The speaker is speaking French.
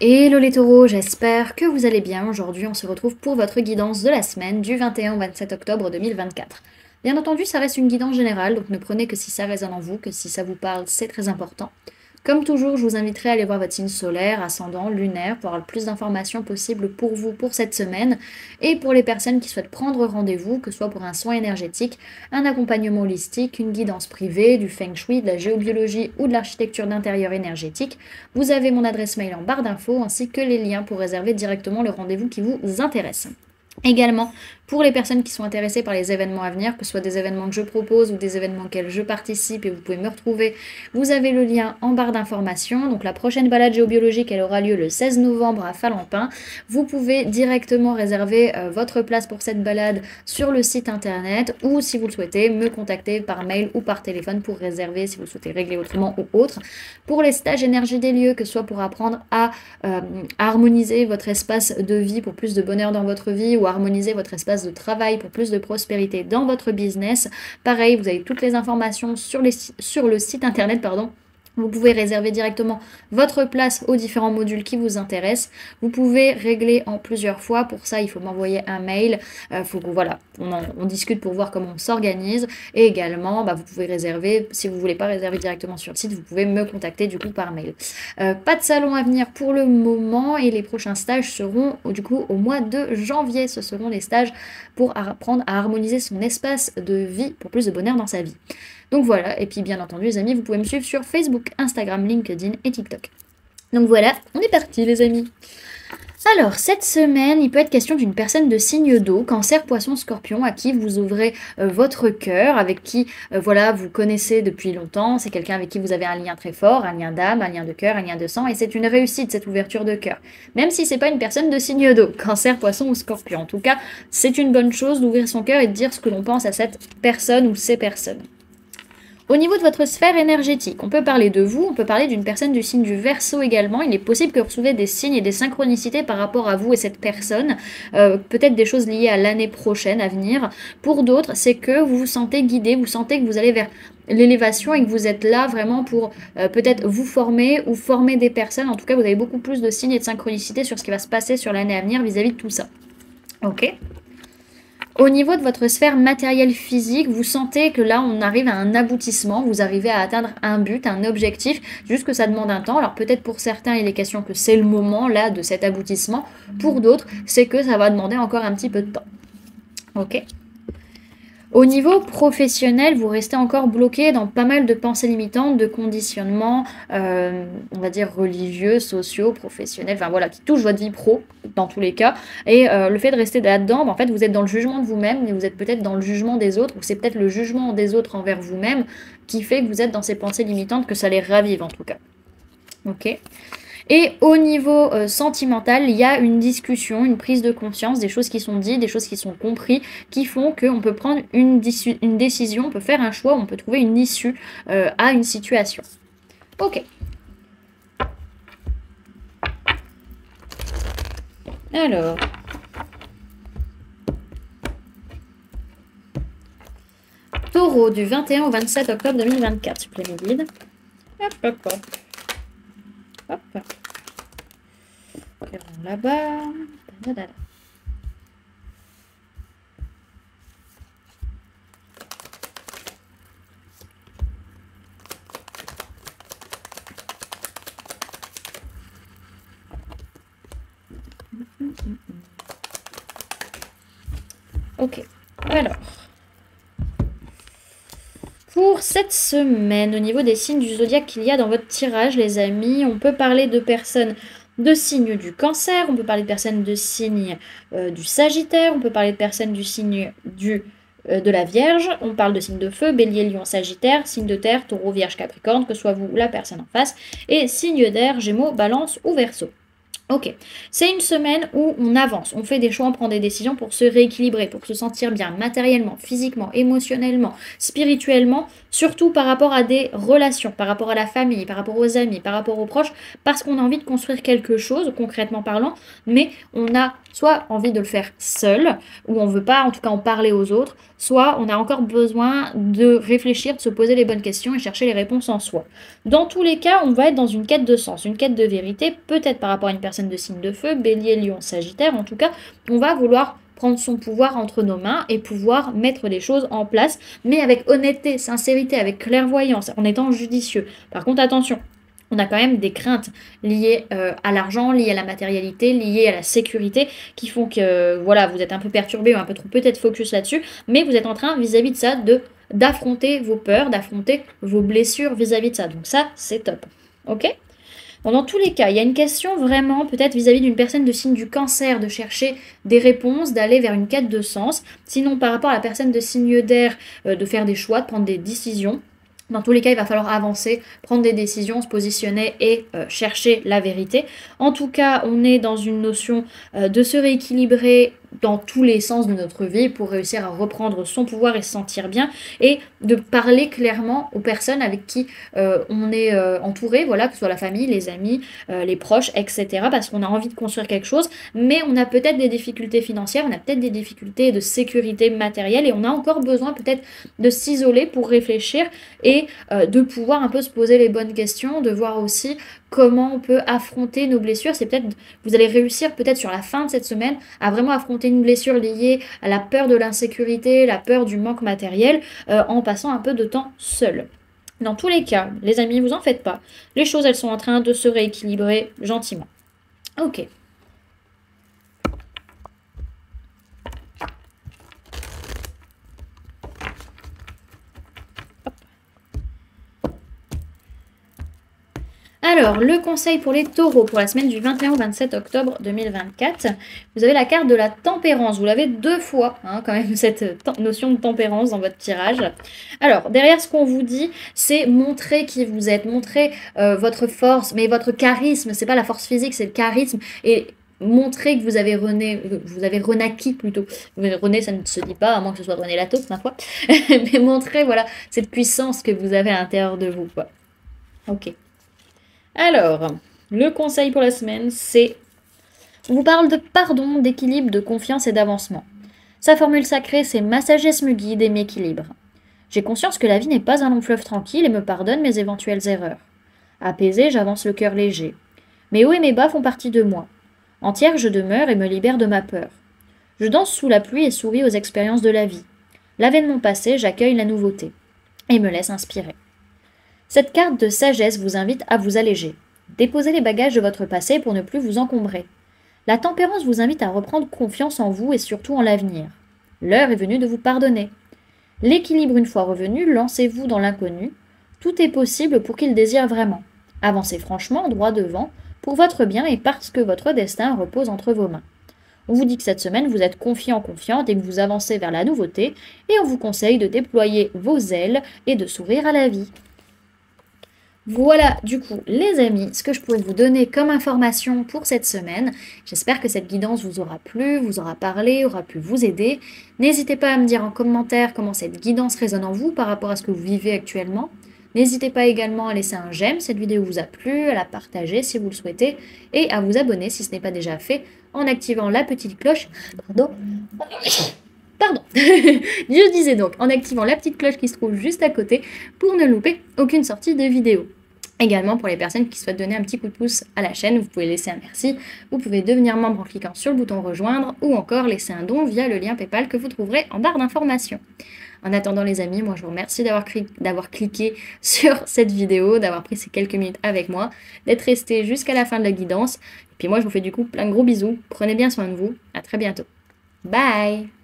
Hello les taureaux, j'espère que vous allez bien. Aujourd'hui, on se retrouve pour votre guidance de la semaine du 21 au 27 octobre 2024. Bien entendu, ça reste une guidance générale, donc ne prenez que si ça résonne en vous, que si ça vous parle, c'est très important. Comme toujours, je vous inviterai à aller voir votre signe solaire, ascendant, lunaire, pour avoir le plus d'informations possibles pour vous pour cette semaine. Et pour les personnes qui souhaitent prendre rendez-vous, que ce soit pour un soin énergétique, un accompagnement holistique, une guidance privée, du feng shui, de la géobiologie ou de l'architecture d'intérieur énergétique, vous avez mon adresse mail en barre d'infos ainsi que les liens pour réserver directement le rendez-vous qui vous intéresse. Également, pour les personnes qui sont intéressées par les événements à venir, que ce soit des événements que je propose ou des événements auxquels je participe et vous pouvez me retrouver, vous avez le lien en barre d'informations. Donc la prochaine balade géobiologique, elle aura lieu le 16 novembre à Falampin. Vous pouvez directement réserver votre place pour cette balade sur le site internet ou si vous le souhaitez, me contacter par mail ou par téléphone pour réserver si vous souhaitez régler autrement ou autre. Pour les stages énergie des lieux, que ce soit pour apprendre à harmoniser votre espace de vie pour plus de bonheur dans votre vie ou harmoniser votre espace de travail pour plus de prospérité dans votre business. Pareil, vous avez toutes les informations sur le site internet, pardon. Vous pouvez réserver directement votre place aux différents modules qui vous intéressent. Vous pouvez régler en plusieurs fois. Pour ça, il faut m'envoyer un mail. Faut que, voilà, on discute pour voir comment on s'organise. Et également, vous pouvez réserver. Si vous ne voulez pas réserver directement sur le site, vous pouvez me contacter du coup par mail. Pas de salon à venir pour le moment. Et les prochains stages seront du coup au mois de janvier. Ce seront les stages pour apprendre à harmoniser son espace de vie pour plus de bonheur dans sa vie. Donc voilà, et puis bien entendu les amis, vous pouvez me suivre sur Facebook, Instagram, LinkedIn et TikTok. Donc voilà, on est parti les amis. Alors, cette semaine, il peut être question d'une personne de signe d'eau, cancer, poisson, scorpion, à qui vous ouvrez votre cœur, avec qui voilà, vous connaissez depuis longtemps. C'est quelqu'un avec qui vous avez un lien très fort, un lien d'âme, un lien de cœur, un lien de sang, et c'est une réussite, cette ouverture de cœur. Même si c'est pas une personne de signe d'eau, cancer, poisson ou scorpion. En tout cas, c'est une bonne chose d'ouvrir son cœur et de dire ce que l'on pense à cette personne ou ces personnes. Au niveau de votre sphère énergétique, on peut parler de vous, on peut parler d'une personne du signe du Verseau également. Il est possible que vous recevez des signes et des synchronicités par rapport à vous et cette personne. Peut-être des choses liées à l'année prochaine à venir. Pour d'autres, c'est que vous vous sentez guidé, vous sentez que vous allez vers l'élévation et que vous êtes là vraiment pour peut-être vous former ou former des personnes. En tout cas, vous avez beaucoup plus de signes et de synchronicité sur ce qui va se passer sur l'année à venir vis-à-vis de tout ça. Ok ? Au niveau de votre sphère matérielle physique, vous sentez que là, on arrive à un aboutissement, vous arrivez à atteindre un but, un objectif, juste que ça demande un temps. Alors peut-être pour certains, il est question que c'est le moment là de cet aboutissement. Pour d'autres, c'est que ça va demander encore un petit peu de temps. Ok ? Au niveau professionnel, vous restez encore bloqué dans pas mal de pensées limitantes, de conditionnements, on va dire religieux, sociaux, professionnels, enfin voilà, qui touchent votre vie pro, dans tous les cas. Et le fait de rester là-dedans, en fait, vous êtes dans le jugement de vous-même, mais vous êtes peut-être dans le jugement des autres, ou c'est peut-être le jugement des autres envers vous-même qui fait que vous êtes dans ces pensées limitantes, que ça les ravive en tout cas. Ok ? Et au niveau sentimental, il y a une discussion, une prise de conscience, des choses qui sont dites, des choses qui sont comprises, qui font qu'on peut prendre une décision, on peut faire un choix, on peut trouver une issue à une situation. Ok. Alors. Taureau du 21 au 27 octobre 2024, s'il vous plaît, mes guides. Hop, hop, hop. Hop. Là-bas. Ok, alors. Pour cette semaine, au niveau des signes du zodiaque qu'il y a dans votre tirage, les amis, on peut parler de personnes de signe du cancer, on peut parler de personnes de signe du sagittaire, on peut parler de personnes du signe de la Vierge, on parle de signes de feu, bélier, lion, sagittaire, signe de terre, taureau, vierge, capricorne, que soit vous ou la personne en face, et signe d'air, gémeaux, balance ou verseau. Ok, c'est une semaine où on avance, on fait des choix, on prend des décisions pour se rééquilibrer, pour se sentir bien matériellement, physiquement, émotionnellement, spirituellement, surtout par rapport à des relations, par rapport à la famille, par rapport aux amis, par rapport aux proches, parce qu'on a envie de construire quelque chose, concrètement parlant, mais on a soit envie de le faire seul, ou on ne veut pas en tout cas en parler aux autres, soit on a encore besoin de réfléchir, de se poser les bonnes questions et chercher les réponses en soi. Dans tous les cas, on va être dans une quête de sens, une quête de vérité, peut-être par rapport à une personne de signe de feu, Bélier, Lion, Sagittaire, en tout cas, on va vouloir prendre son pouvoir entre nos mains et pouvoir mettre les choses en place, mais avec honnêteté, sincérité, avec clairvoyance, en étant judicieux. Par contre, attention, on a quand même des craintes liées à l'argent, liées à la matérialité, liées à la sécurité, qui font que voilà, vous êtes un peu perturbé ou un peu trop peut-être focus là-dessus, mais vous êtes en train vis-à-vis de ça d'affronter vos peurs, d'affronter vos blessures vis-à-vis de ça. Donc ça, c'est top. Ok ? Bon, dans tous les cas, il y a une question vraiment peut-être vis-à-vis d'une personne de signe du Cancer, de chercher des réponses, d'aller vers une quête de sens. Sinon, par rapport à la personne de signe d'air, de faire des choix, de prendre des décisions. Dans tous les cas, il va falloir avancer, prendre des décisions, se positionner et chercher la vérité. En tout cas, on est dans une notion de se rééquilibrer dans tous les sens de notre vie pour réussir à reprendre son pouvoir et se sentir bien et de parler clairement aux personnes avec qui on est entouré, voilà, que ce soit la famille, les amis, les proches, etc. Parce qu'on a envie de construire quelque chose, mais on a peut-être des difficultés financières, on a peut-être des difficultés de sécurité matérielle et on a encore besoin peut-être de s'isoler pour réfléchir et de pouvoir un peu se poser les bonnes questions, de voir aussi comment on peut affronter nos blessures. C'est peut-être, vous allez réussir peut-être sur la fin de cette semaine à vraiment affronter une blessure liée à la peur de l'insécurité, la peur du manque matériel, en passant un peu de temps seul. Dans tous les cas, les amis, vous en faites pas. Les choses, elles sont en train de se rééquilibrer gentiment. Ok. Alors, le conseil pour les taureaux pour la semaine du 21 au 27 octobre 2024, vous avez la carte de la tempérance. Vous l'avez 2 fois, hein, quand même, cette notion de tempérance dans votre tirage. Alors, derrière ce qu'on vous dit, c'est montrer qui vous êtes, montrer votre force, mais votre charisme. C'est pas la force physique, c'est le charisme. Et montrer que vous avez renaquis plutôt. René, ça ne se dit pas, à moins que ce soit René Latour, ma foi. Mais montrer, voilà, cette puissance que vous avez à l'intérieur de vous, quoi. Ok. Alors, le conseil pour la semaine, c'est... On vous parle de pardon, d'équilibre, de confiance et d'avancement. Sa formule sacrée, c'est « Ma sagesse me guide et m'équilibre ». J'ai conscience que la vie n'est pas un long fleuve tranquille et me pardonne mes éventuelles erreurs. Apaisée, j'avance le cœur léger. Mes hauts et mes bas font partie de moi. Entière, je demeure et me libère de ma peur. Je danse sous la pluie et souris aux expériences de la vie. Lavé de mon passé, j'accueille la nouveauté et me laisse inspirer. Cette carte de sagesse vous invite à vous alléger. Déposez les bagages de votre passé pour ne plus vous encombrer. La tempérance vous invite à reprendre confiance en vous et surtout en l'avenir. L'heure est venue de vous pardonner. L'équilibre une fois revenu, lancez-vous dans l'inconnu. Tout est possible pour qu'il désire vraiment. Avancez franchement, droit devant, pour votre bien et parce que votre destin repose entre vos mains. On vous dit que cette semaine, vous êtes confiant, confiante et que vous avancez vers la nouveauté, et on vous conseille de déployer vos ailes et de sourire à la vie. Voilà, du coup, les amis, ce que je pourrais vous donner comme information pour cette semaine. J'espère que cette guidance vous aura plu, vous aura parlé, aura pu vous aider. N'hésitez pas à me dire en commentaire comment cette guidance résonne en vous par rapport à ce que vous vivez actuellement. N'hésitez pas également à laisser un j'aime si cette vidéo vous a plu, à la partager si vous le souhaitez, et à vous abonner si ce n'est pas déjà fait en activant la petite cloche. Pardon, je disais donc en activant la petite cloche qui se trouve juste à côté pour ne louper aucune sortie de vidéo. Également pour les personnes qui souhaitent donner un petit coup de pouce à la chaîne, vous pouvez laisser un merci, vous pouvez devenir membre en cliquant sur le bouton rejoindre ou encore laisser un don via le lien PayPal que vous trouverez en barre d'informations. En attendant les amis, moi je vous remercie d'avoir cliqué sur cette vidéo, d'avoir pris ces quelques minutes avec moi, d'être resté jusqu'à la fin de la guidance. Et puis moi je vous fais du coup plein de gros bisous, prenez bien soin de vous, à très bientôt. Bye!